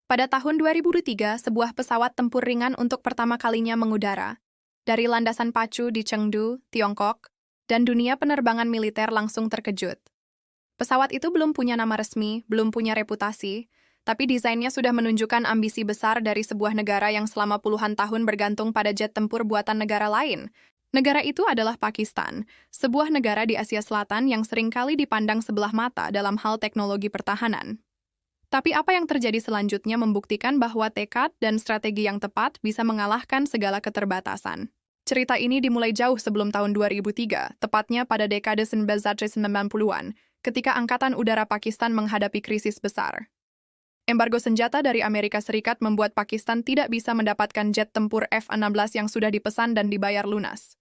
Pada tahun 2003, sebuah pesawat tempur ringan untuk pertama kalinya mengudara dari landasan pacu di Chengdu, Tiongkok, dan dunia penerbangan militer langsung terkejut. Pesawat itu belum punya nama resmi, belum punya reputasi, tapi desainnya sudah menunjukkan ambisi besar dari sebuah negara yang selama puluhan tahun bergantung pada jet tempur buatan negara lain. Negara itu adalah Pakistan, sebuah negara di Asia Selatan yang seringkali dipandang sebelah mata dalam hal teknologi pertahanan. Tapi apa yang terjadi selanjutnya membuktikan bahwa tekad dan strategi yang tepat bisa mengalahkan segala keterbatasan. Cerita ini dimulai jauh sebelum tahun 2003, tepatnya pada dekade 1990-an, ketika Angkatan Udara Pakistan menghadapi krisis besar. Embargo senjata dari Amerika Serikat membuat Pakistan tidak bisa mendapatkan jet tempur F-16 yang sudah dipesan dan dibayar lunas.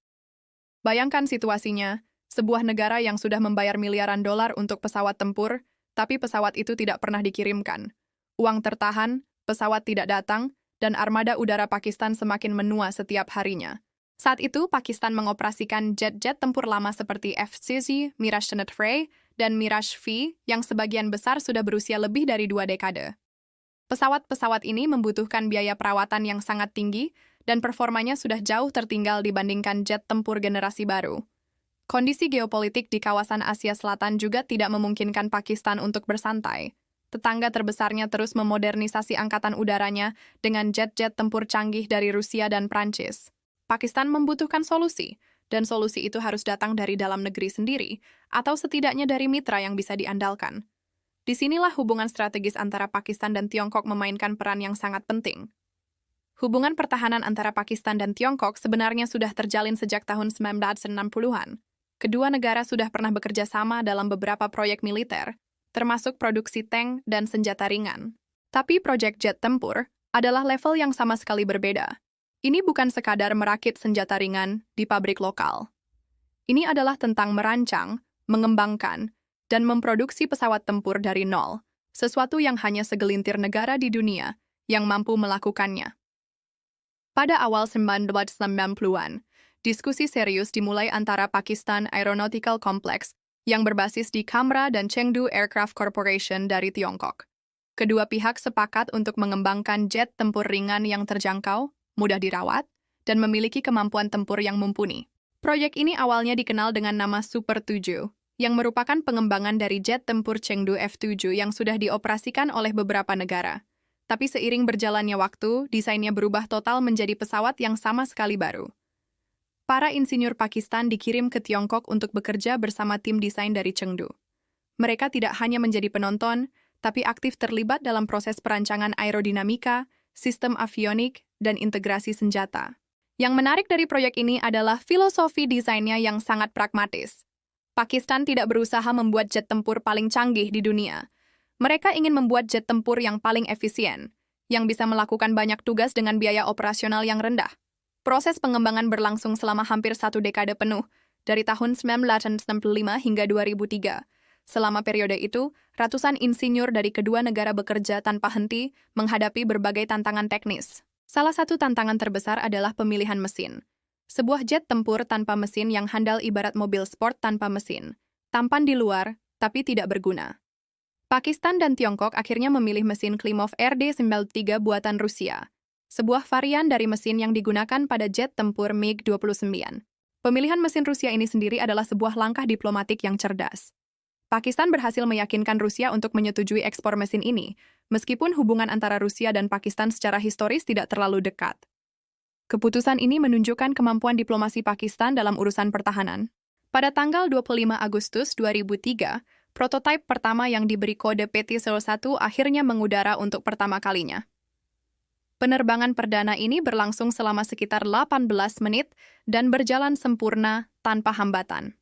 Bayangkan situasinya, sebuah negara yang sudah membayar miliaran dolar untuk pesawat tempur, tapi pesawat itu tidak pernah dikirimkan. Uang tertahan, pesawat tidak datang, dan armada udara Pakistan semakin menua setiap harinya. Saat itu, Pakistan mengoperasikan jet-jet tempur lama seperti F-16, Mirage Chinook Frey, dan Mirage V yang sebagian besar sudah berusia lebih dari 2 dekade. Pesawat-pesawat ini membutuhkan biaya perawatan yang sangat tinggi dan performanya sudah jauh tertinggal dibandingkan jet tempur generasi baru. Kondisi geopolitik di kawasan Asia Selatan juga tidak memungkinkan Pakistan untuk bersantai. Tetangga terbesarnya terus memodernisasi angkatan udaranya dengan jet-jet tempur canggih dari Rusia dan Prancis. Pakistan membutuhkan solusi, dan solusi itu harus datang dari dalam negeri sendiri, atau setidaknya dari mitra yang bisa diandalkan. Disinilah hubungan strategis antara Pakistan dan Tiongkok memainkan peran yang sangat penting. Hubungan pertahanan antara Pakistan dan Tiongkok sebenarnya sudah terjalin sejak tahun 1960-an. Kedua negara sudah pernah bekerja sama dalam beberapa proyek militer, termasuk produksi tank dan senjata ringan. Tapi proyek jet tempur adalah level yang sama sekali berbeda. Ini bukan sekadar merakit senjata ringan di pabrik lokal. Ini adalah tentang merancang, mengembangkan, dan memproduksi pesawat tempur dari nol, sesuatu yang hanya segelintir negara di dunia yang mampu melakukannya. Pada awal 1990-an, diskusi serius dimulai antara Pakistan Aeronautical Complex yang berbasis di Kamra dan Chengdu Aircraft Corporation dari Tiongkok. Kedua pihak sepakat untuk mengembangkan jet tempur ringan yang terjangkau, mudah dirawat, dan memiliki kemampuan tempur yang mumpuni. Proyek ini awalnya dikenal dengan nama Super 7, yang merupakan pengembangan dari jet tempur Chengdu F-7 yang sudah dioperasikan oleh beberapa negara. Tapi seiring berjalannya waktu, desainnya berubah total menjadi pesawat yang sama sekali baru. Para insinyur Pakistan dikirim ke Tiongkok untuk bekerja bersama tim desain dari Chengdu. Mereka tidak hanya menjadi penonton, tapi aktif terlibat dalam proses perancangan aerodinamika, sistem avionik, dan integrasi senjata. Yang menarik dari proyek ini adalah filosofi desainnya yang sangat pragmatis. Pakistan tidak berusaha membuat jet tempur paling canggih di dunia. Mereka ingin membuat jet tempur yang paling efisien, yang bisa melakukan banyak tugas dengan biaya operasional yang rendah. Proses pengembangan berlangsung selama hampir 1 dekade penuh, dari tahun 1965 hingga 2003. Selama periode itu, ratusan insinyur dari kedua negara bekerja tanpa henti menghadapi berbagai tantangan teknis. Salah satu tantangan terbesar adalah pemilihan mesin. Sebuah jet tempur tanpa mesin yang handal ibarat mobil sport tanpa mesin. Tampan di luar, tapi tidak berguna. Pakistan dan Tiongkok akhirnya memilih mesin Klimov RD-93 buatan Rusia, sebuah varian dari mesin yang digunakan pada jet tempur MiG-29. Pemilihan mesin Rusia ini sendiri adalah sebuah langkah diplomatik yang cerdas. Pakistan berhasil meyakinkan Rusia untuk menyetujui ekspor mesin ini, meskipun hubungan antara Rusia dan Pakistan secara historis tidak terlalu dekat. Keputusan ini menunjukkan kemampuan diplomasi Pakistan dalam urusan pertahanan. Pada tanggal 25 Agustus 2003, prototipe pertama yang diberi kode PT-01 akhirnya mengudara untuk pertama kalinya. Penerbangan perdana ini berlangsung selama sekitar 18 menit dan berjalan sempurna tanpa hambatan.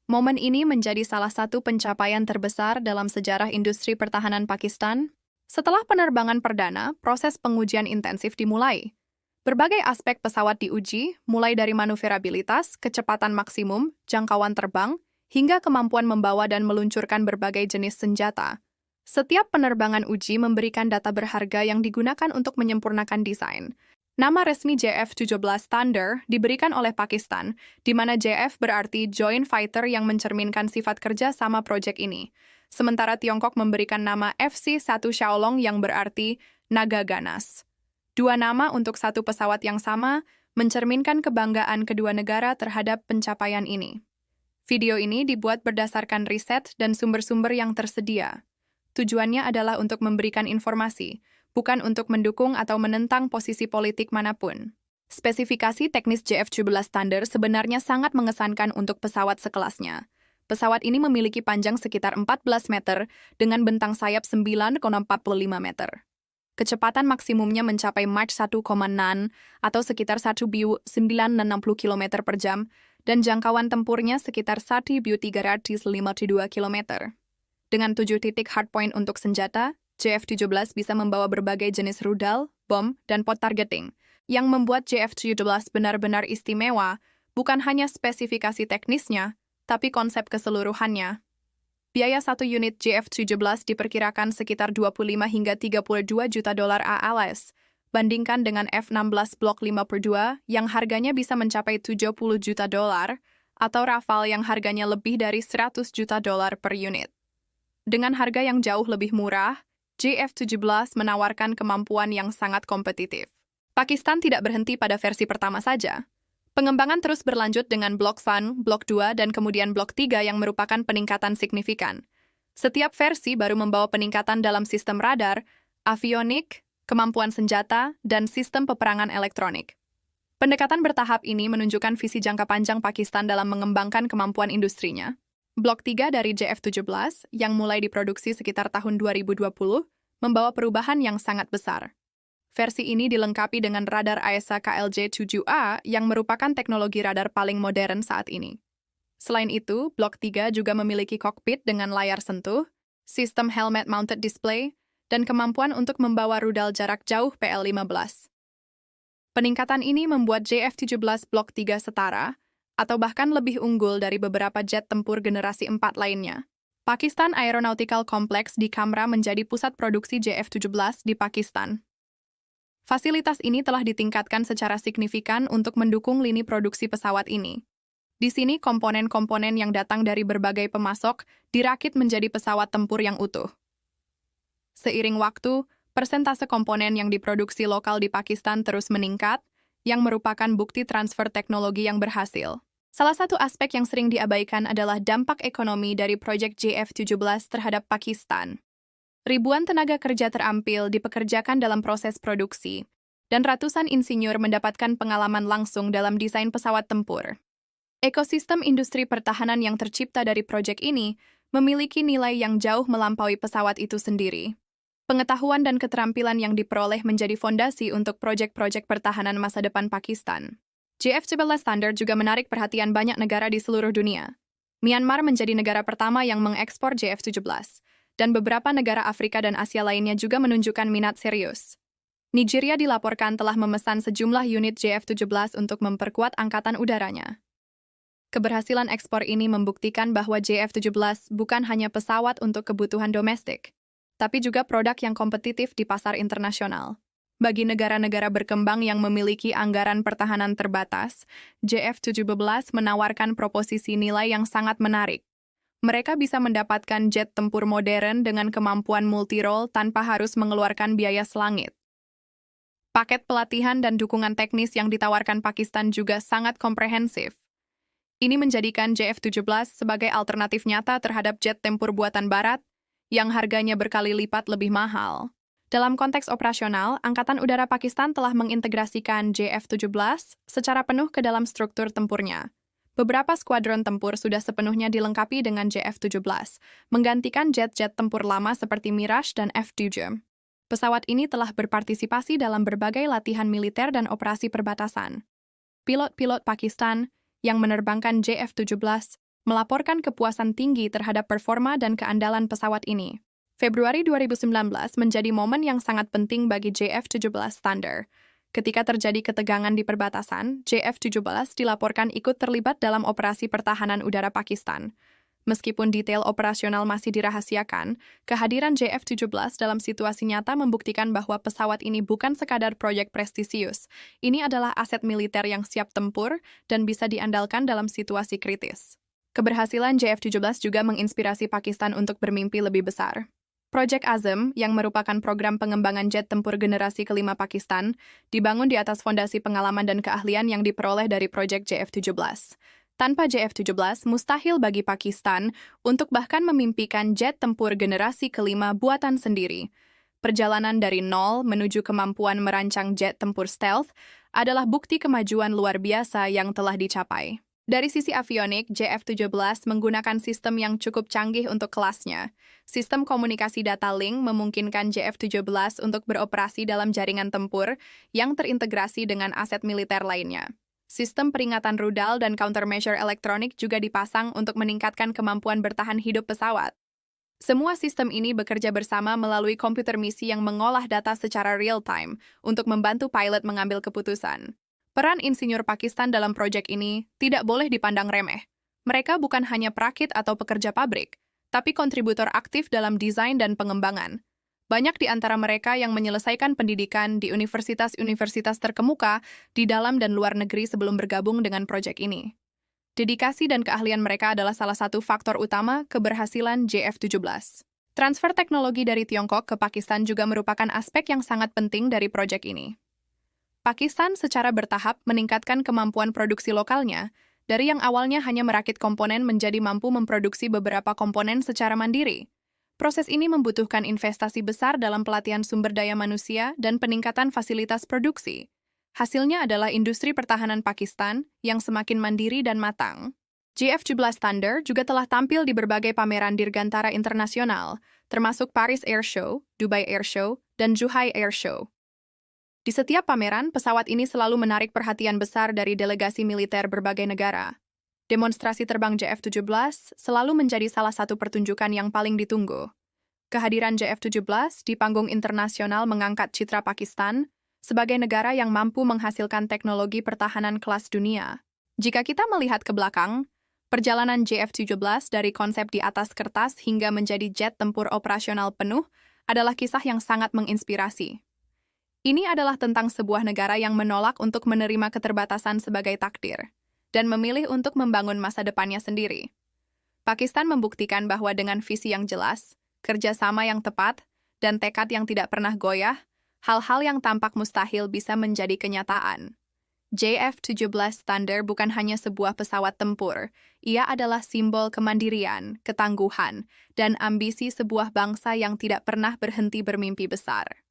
Momen ini menjadi salah satu pencapaian terbesar dalam sejarah industri pertahanan Pakistan. Setelah penerbangan perdana, proses pengujian intensif dimulai. Berbagai aspek pesawat diuji, mulai dari manuverabilitas, kecepatan maksimum, jangkauan terbang, hingga kemampuan membawa dan meluncurkan berbagai jenis senjata. Setiap penerbangan uji memberikan data berharga yang digunakan untuk menyempurnakan desain. Nama resmi JF-17 Thunder diberikan oleh Pakistan, di mana JF berarti Joint Fighter yang mencerminkan sifat kerja sama proyek ini. sementara Tiongkok memberikan nama FC-1 Xiaolong yang berarti naga ganas. Dua nama untuk satu pesawat yang sama mencerminkan kebanggaan kedua negara terhadap pencapaian ini. Video ini dibuat berdasarkan riset dan sumber-sumber yang tersedia. Tujuannya adalah untuk memberikan informasi, bukan untuk mendukung atau menentang posisi politik manapun. Spesifikasi teknis JF-17 Thunder sebenarnya sangat mengesankan untuk pesawat sekelasnya. Pesawat ini memiliki panjang sekitar 14 meter dengan bentang sayap 9,45 meter. Kecepatan maksimumnya mencapai Mach 1,6 atau sekitar 1,960 km per jam dan jangkauan tempurnya sekitar 1,352 km. Dengan 7 titik hardpoint untuk senjata, JF-17 bisa membawa berbagai jenis rudal, bom, dan pot targeting, yang membuat JF-17 benar-benar istimewa, bukan hanya spesifikasi teknisnya, tapi konsep keseluruhannya. Biaya satu unit JF-17 diperkirakan sekitar 25 hingga 32 juta dolar AS, bandingkan dengan F-16 Block 5/2 yang harganya bisa mencapai 70 juta dolar, atau Rafale yang harganya lebih dari 100 juta dolar per unit. Dengan harga yang jauh lebih murah, JF-17 menawarkan kemampuan yang sangat kompetitif. Pakistan tidak berhenti pada versi pertama saja. Pengembangan terus berlanjut dengan Blok 1, Blok 2, dan kemudian Blok 3 yang merupakan peningkatan signifikan. Setiap versi baru membawa peningkatan dalam sistem radar, avionik, kemampuan senjata, dan sistem peperangan elektronik. Pendekatan bertahap ini menunjukkan visi jangka panjang Pakistan dalam mengembangkan kemampuan industrinya. Blok 3 dari JF-17, yang mulai diproduksi sekitar tahun 2020, membawa perubahan yang sangat besar. Versi ini dilengkapi dengan radar AESA KLJ-7A yang merupakan teknologi radar paling modern saat ini. Selain itu, Blok 3 juga memiliki kokpit dengan layar sentuh, sistem helmet-mounted display, dan kemampuan untuk membawa rudal jarak jauh PL-15. Peningkatan ini membuat JF-17 Blok 3 setara, atau bahkan lebih unggul dari beberapa jet tempur generasi 4 lainnya. Pakistan Aeronautical Complex di Kamra menjadi pusat produksi JF-17 di Pakistan. Fasilitas ini telah ditingkatkan secara signifikan untuk mendukung lini produksi pesawat ini. Di sini, komponen-komponen yang datang dari berbagai pemasok dirakit menjadi pesawat tempur yang utuh. Seiring waktu, persentase komponen yang diproduksi lokal di Pakistan terus meningkat, yang merupakan bukti transfer teknologi yang berhasil. Salah satu aspek yang sering diabaikan adalah dampak ekonomi dari proyek JF-17 terhadap Pakistan. Ribuan tenaga kerja terampil dipekerjakan dalam proses produksi, dan ratusan insinyur mendapatkan pengalaman langsung dalam desain pesawat tempur. Ekosistem industri pertahanan yang tercipta dari proyek ini memiliki nilai yang jauh melampaui pesawat itu sendiri. Pengetahuan dan keterampilan yang diperoleh menjadi fondasi untuk proyek-proyek pertahanan masa depan Pakistan. JF-17 Thunder juga menarik perhatian banyak negara di seluruh dunia. Myanmar menjadi negara pertama yang mengekspor JF-17. Dan beberapa negara Afrika dan Asia lainnya juga menunjukkan minat serius. Nigeria dilaporkan telah memesan sejumlah unit JF-17 untuk memperkuat angkatan udaranya. Keberhasilan ekspor ini membuktikan bahwa JF-17 bukan hanya pesawat untuk kebutuhan domestik, tapi juga produk yang kompetitif di pasar internasional. Bagi negara-negara berkembang yang memiliki anggaran pertahanan terbatas, JF-17 menawarkan proposisi nilai yang sangat menarik. Mereka bisa mendapatkan jet tempur modern dengan kemampuan multirole tanpa harus mengeluarkan biaya selangit. Paket pelatihan dan dukungan teknis yang ditawarkan Pakistan juga sangat komprehensif. Ini menjadikan JF-17 sebagai alternatif nyata terhadap jet tempur buatan Barat yang harganya berkali lipat lebih mahal. Dalam konteks operasional, Angkatan Udara Pakistan telah mengintegrasikan JF-17 secara penuh ke dalam struktur tempurnya. Beberapa skuadron tempur sudah sepenuhnya dilengkapi dengan JF-17, menggantikan jet-jet tempur lama seperti Mirage dan F-7. Pesawat ini telah berpartisipasi dalam berbagai latihan militer dan operasi perbatasan. Pilot-pilot Pakistan yang menerbangkan JF-17 melaporkan kepuasan tinggi terhadap performa dan keandalan pesawat ini. Februari 2019 menjadi momen yang sangat penting bagi JF-17 Thunder. Ketika terjadi ketegangan di perbatasan, JF-17 dilaporkan ikut terlibat dalam operasi pertahanan udara Pakistan. Meskipun detail operasional masih dirahasiakan, kehadiran JF-17 dalam situasi nyata membuktikan bahwa pesawat ini bukan sekadar proyek prestisius. Ini adalah aset militer yang siap tempur dan bisa diandalkan dalam situasi kritis. Keberhasilan JF-17 juga menginspirasi Pakistan untuk bermimpi lebih besar. Project Azam, yang merupakan program pengembangan jet tempur generasi kelima Pakistan, dibangun di atas fondasi pengalaman dan keahlian yang diperoleh dari Project JF-17. Tanpa JF-17, mustahil bagi Pakistan untuk bahkan memimpikan jet tempur generasi kelima buatan sendiri. Perjalanan dari nol menuju kemampuan merancang jet tempur stealth adalah bukti kemajuan luar biasa yang telah dicapai. Dari sisi avionik, JF-17 menggunakan sistem yang cukup canggih untuk kelasnya. Sistem komunikasi data link memungkinkan JF-17 untuk beroperasi dalam jaringan tempur yang terintegrasi dengan aset militer lainnya. Sistem peringatan rudal dan countermeasure elektronik juga dipasang untuk meningkatkan kemampuan bertahan hidup pesawat. Semua sistem ini bekerja bersama melalui komputer misi yang mengolah data secara real-time untuk membantu pilot mengambil keputusan. Peran insinyur Pakistan dalam proyek ini tidak boleh dipandang remeh. Mereka bukan hanya perakit atau pekerja pabrik, tapi kontributor aktif dalam desain dan pengembangan. Banyak di antara mereka yang menyelesaikan pendidikan di universitas-universitas terkemuka di dalam dan luar negeri sebelum bergabung dengan proyek ini. Dedikasi dan keahlian mereka adalah salah satu faktor utama keberhasilan JF-17. Transfer teknologi dari Tiongkok ke Pakistan juga merupakan aspek yang sangat penting dari proyek ini. Pakistan secara bertahap meningkatkan kemampuan produksi lokalnya, dari yang awalnya hanya merakit komponen menjadi mampu memproduksi beberapa komponen secara mandiri. Proses ini membutuhkan investasi besar dalam pelatihan sumber daya manusia dan peningkatan fasilitas produksi. Hasilnya adalah industri pertahanan Pakistan yang semakin mandiri dan matang. JF-17 Thunder juga telah tampil di berbagai pameran dirgantara internasional, termasuk Paris Air Show, Dubai Air Show, dan Zhuhai Air Show. Di setiap pameran, pesawat ini selalu menarik perhatian besar dari delegasi militer berbagai negara. Demonstrasi terbang JF-17 selalu menjadi salah satu pertunjukan yang paling ditunggu. Kehadiran JF-17 di panggung internasional mengangkat citra Pakistan sebagai negara yang mampu menghasilkan teknologi pertahanan kelas dunia. Jika kita melihat ke belakang, perjalanan JF-17 dari konsep di atas kertas hingga menjadi jet tempur operasional penuh adalah kisah yang sangat menginspirasi. Ini adalah tentang sebuah negara yang menolak untuk menerima keterbatasan sebagai takdir dan memilih untuk membangun masa depannya sendiri. Pakistan membuktikan bahwa dengan visi yang jelas, kerjasama yang tepat, dan tekad yang tidak pernah goyah, hal-hal yang tampak mustahil bisa menjadi kenyataan. JF-17 Thunder bukan hanya sebuah pesawat tempur, ia adalah simbol kemandirian, ketangguhan, dan ambisi sebuah bangsa yang tidak pernah berhenti bermimpi besar.